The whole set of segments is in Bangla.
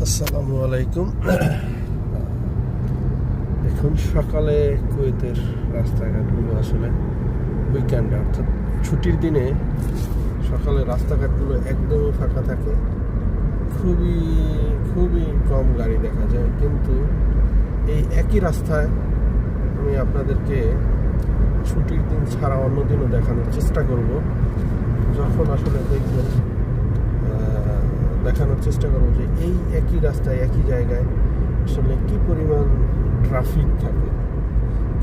আসসালামু আলাইকুম। এখন সকালে কুয়েতের রাস্তাঘাটগুলো আসলে উইকেন্ডে অর্থাৎ ছুটির দিনে সকালে রাস্তাঘাটগুলো একদমই ফাঁকা থাকে, খুবই খুবই কম গাড়ি দেখা যায়। কিন্তু এই একই রাস্তায় আমি আপনাদেরকে ছুটির দিন ছাড়া অন্য দিনও দেখানোর চেষ্টা করব। যখন আসলে দেখবেন দেখানোর চেষ্টা করবো যে এই একই রাস্তায় একই জায়গায় আসলে কি পরিমাণ ট্রাফিক থাকে।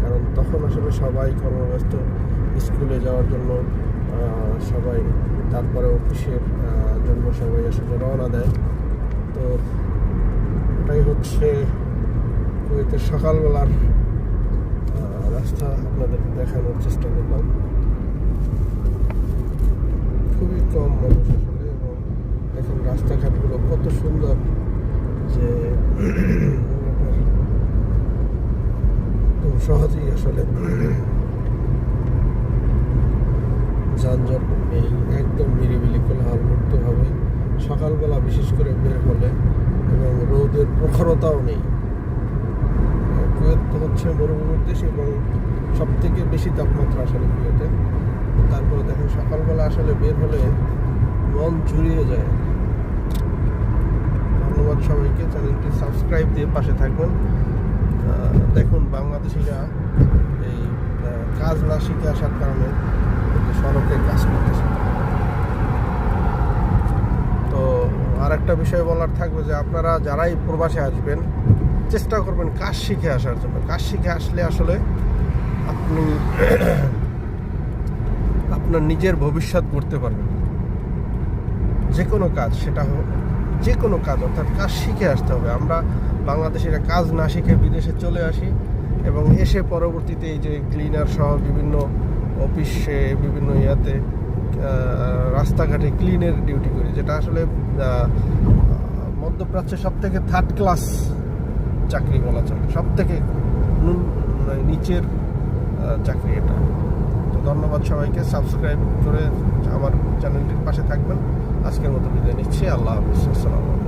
কারণ তখন আসলে সবাই কর্মব্যস্ত, স্কুলে যাওয়ার জন্য সবাই, তারপরে অফিসের জন্য সবাই আসলে রওনা দেয়। তো এটাই হচ্ছে কুয়েতের সকালবেলার রাস্তা, আপনাদেরকে দেখানোর চেষ্টা করলাম। খুবই কম মানুষ আসলে, এবং এখন রাস্তাঘাটগুলো কত সুন্দর যে খুব সহজেই আসলে যানজট নেই, একদম নিরিবিলি কোলাহল মুক্তভাবে সকালবেলা বিশেষ করে বের হলে, এবং রোদের প্রখরতাও নেই। কুয়েত হচ্ছে মরুভূমির দেশ এবং সব থেকে বেশি তাপমাত্রা আসলে কুয়েতে। তারপরে দেখেন সকালবেলা আসলে বের হলে মন জুড়িয়ে যায়। ধন্যবাদ সবাইকে, চ্যানেলটি সাবস্ক্রাইব দিয়ে পাশে থাকবেন। দেখুন, বাংলাদেশিরা এই কাজ না শিখে আসার কারণে সড়কে কাজ করতেছে। তো আর একটা বিষয় বলার থাকবে যে আপনারা যারাই প্রবাসে আসবেন চেষ্টা করবেন কাজ শিখে আসার জন্য। কাজ শিখে আসলে আসলে আপনি আপনার নিজের ভবিষ্যৎ গড়তে পারবেন। যে কোনো কাজ, সেটা হোক যে কোনো কাজ, অর্থাৎ কাজ শিখে আসতে হবে। আমরা বাংলাদেশিরা কাজ না শিখে বিদেশে চলে আসি এবং এসে পরবর্তীতে এই যে ক্লিনার সহ বিভিন্ন অফিসে, বিভিন্ন ইয়াতে রাস্তাঘাটে ক্লিনের ডিউটি করি, যেটা আসলে মধ্যপ্রাচ্যের সব থেকে থার্ড ক্লাস চাকরি বলা চলে, সব থেকে নিচের চাকরি এটা। তো ধন্যবাদ সবাইকে, সাবস্ক্রাইব করে আমার চ্যানেলটির পাশে থাকবেন। আজকের মতো বিদায় নিচ্ছি। আল্লাহ হাফিজ। আসসালামু আলাইকুম।